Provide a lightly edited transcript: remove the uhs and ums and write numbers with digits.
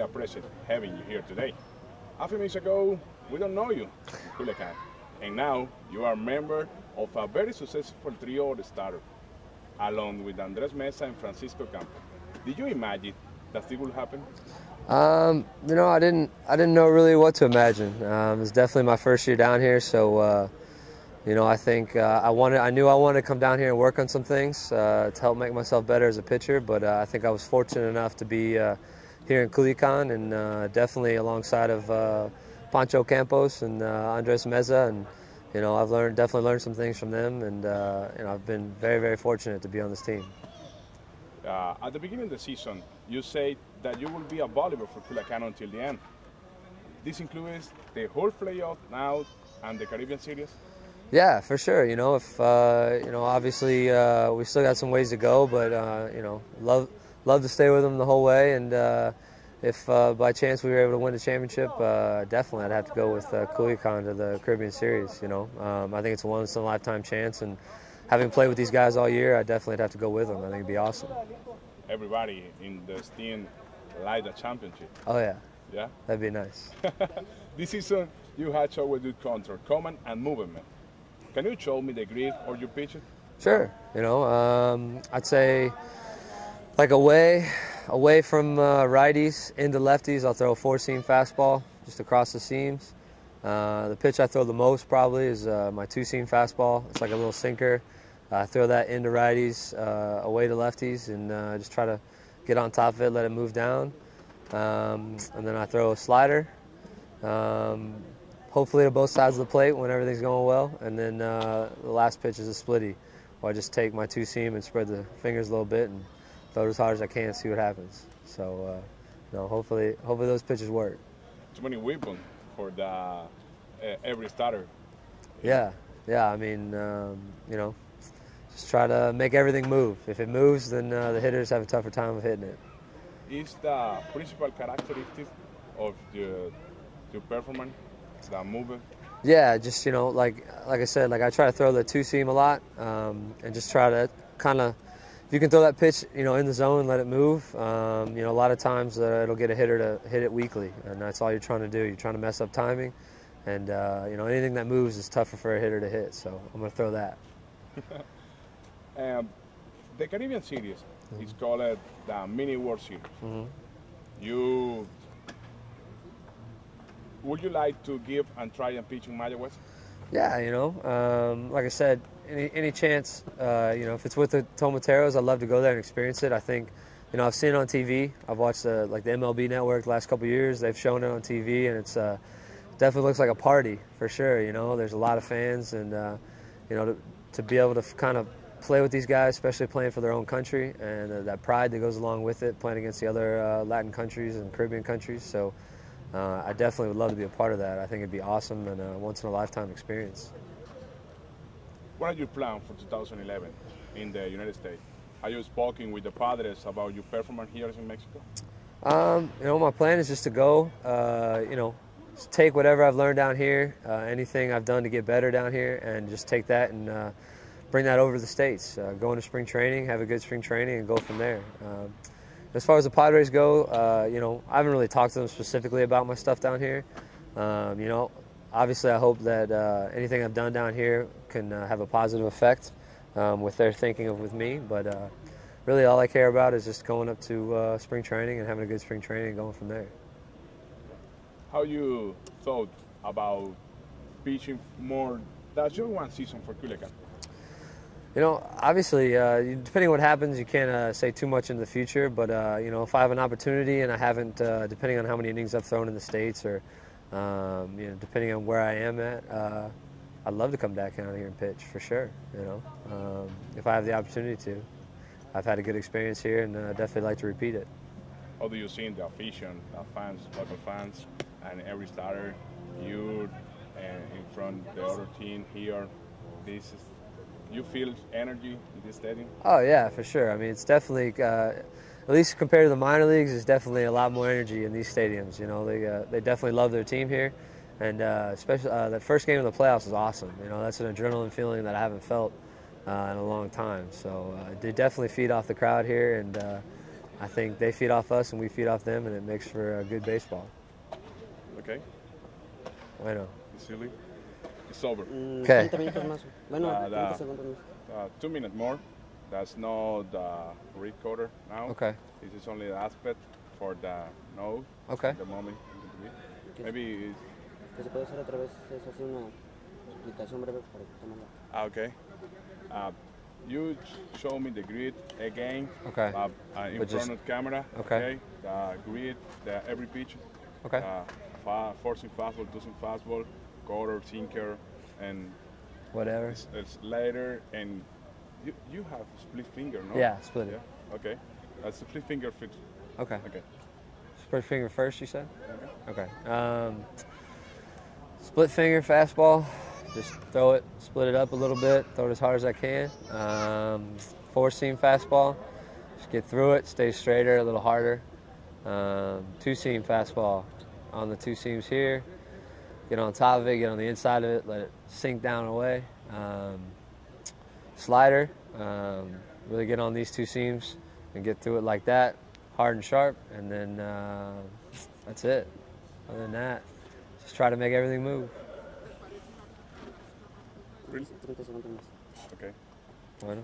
pleasure having you here today. A few minutes ago, we don't know you in Culiacan, and now you are a member of a very successful trio of starters, along with Andres Mesa and Francisco Campos. Did you imagine that this would happen? You know, I didn't know really what to imagine. It was definitely my first year down here, so you know, I think I knew I wanted to come down here and work on some things to help make myself better as a pitcher. But I think I was fortunate enough to be here in Culiacan, and definitely alongside of Pancho Campos and Andres Mesa, and you know, I've definitely learned some things from them, and you know, I've been very, very fortunate to be on this team. At the beginning of the season, you said that you will be a volleyball for Culiacan until the end. This includes the whole playoff now and the Caribbean Series? Yeah, for sure. You know, if you know, obviously we still got some ways to go, but you know, love to stay with them the whole way. And if by chance we were able to win the championship, definitely I'd have to go with Culiacan to the Caribbean Series. You know, I think it's a once-in-a-lifetime chance, and having played with these guys all year, I definitely have to go with them. I think it'd be awesome. Everybody in the team like the championship. Oh yeah. Yeah? That'd be nice. This season, you had trouble with control, command, and movement. Can you show me the grid or your pitches? Sure. You know, I'd say like away from righties into lefties, I'll throw a four-seam fastball just across the seams. The pitch I throw the most probably is my two-seam fastball. It's like a little sinker. I throw that into righties, away to lefties, and just try to get on top of it, let it move down. And then I throw a slider, hopefully to both sides of the plate when everything's going well. And then the last pitch is a splitty, where I just take my two-seam and spread the fingers a little bit and throw it as hard as I can and see what happens. So, you know, hopefully those pitches work. Too many weapons for the every starter. Yeah. I mean, you know, just try to make everything move. If it moves, then the hitters have a tougher time of hitting it. Is the principal characteristic of your performance the movement? Yeah, just, you know, like I said, like I try to throw the two-seam a lot, and just try to kind of, if you can throw that pitch, you know, in the zone, let it move. You know, a lot of times it'll get a hitter to hit it weakly, and that's all you're trying to do. You're trying to mess up timing, and you know, anything that moves is tougher for a hitter to hit. So I'm going to throw that. The Caribbean Series is called the Mini World Series. Would you like to give and try and pitch in Mayagüez? Yeah, you know, like I said, any chance, you know, if it's with the Tomateros, I'd love to go there and experience it. I think, you know, I've seen it on TV. I've watched like the MLB Network the last couple of years. They've shown it on TV, and it's definitely looks like a party for sure. You know, there's a lot of fans, and you know, to be able to kind of play with these guys, especially playing for their own country, and that pride that goes along with it, playing against the other Latin countries and Caribbean countries. So I definitely would love to be a part of that. I think it'd be awesome and a once-in-a-lifetime experience. What are your plans for 2011 in the United States? Are you spoken with the Padres about your performance here in Mexico? You know, my plan is just to go, you know, just take whatever I've learned down here, anything I've done to get better down here, and just take that and bring that over to the States. Go into spring training, have a good spring training, and go from there. As far as the Padres go, you know, I haven't really talked to them specifically about my stuff down here. You know, obviously I hope that anything I've done down here can have a positive effect with their thinking of with me. But really all I care about is just going up to spring training and having a good spring training and going from there. How you thought about pitching more? That's your one season for Culiacan. You know, obviously, depending on what happens, you can't say too much into the future. But you know, if I have an opportunity and I haven't, depending on how many innings I've thrown in the States, or you know, depending on where I am at, I'd love to come back down here and pitch for sure. You know, if I have the opportunity to. I've had a good experience here, and definitely like to repeat it. How do you see the afición, the fans, local fans, and every starter, you in front of the other team here? You feel energy in this stadium? Oh yeah, for sure. I mean, it's definitely, at least compared to the minor leagues, there's definitely a lot more energy in these stadiums. You know, they definitely love their team here, and especially the first game of the playoffs was awesome. You know, that's an adrenaline feeling that I haven't felt in a long time. So they definitely feed off the crowd here, and I think they feed off us and we feed off them, and it makes for a good baseball. Okay. Bueno. It's silly. It's over. Okay. 30 minutos más. Bueno, 30 segundos más. 2 minutes more. That's not the recorder now. Okay. This is only the aspect for the node. Okay. The moment. Maybe it's, Que se puede hacer otra vez es así una explicación breve para tomarla. okay. You show me the grid again. Okay. In But front just- of the camera. Okay. The grid, every pitch. Okay. Forcing fastball, tossing fastball, quarter, sinker, and Whatever. it's later. And you have split finger, no? Yeah, split it. Yeah. Okay. That's split finger fit. Okay. Okay. Split finger first, you said? Okay. Okay. Split finger fastball. Just throw it, split it up a little bit, throw it as hard as I can. Four-seam fastball. Just get through it, stay straighter, a little harder. Two-seam fastball on the two seams here. Get on top of it, get on the inside of it, let it sink down away. Slider. Really get on these two seams and get through it like that, hard and sharp, and then that's it. Other than that, just try to make everything move. Really? 30 segundos más. Okay. Bueno.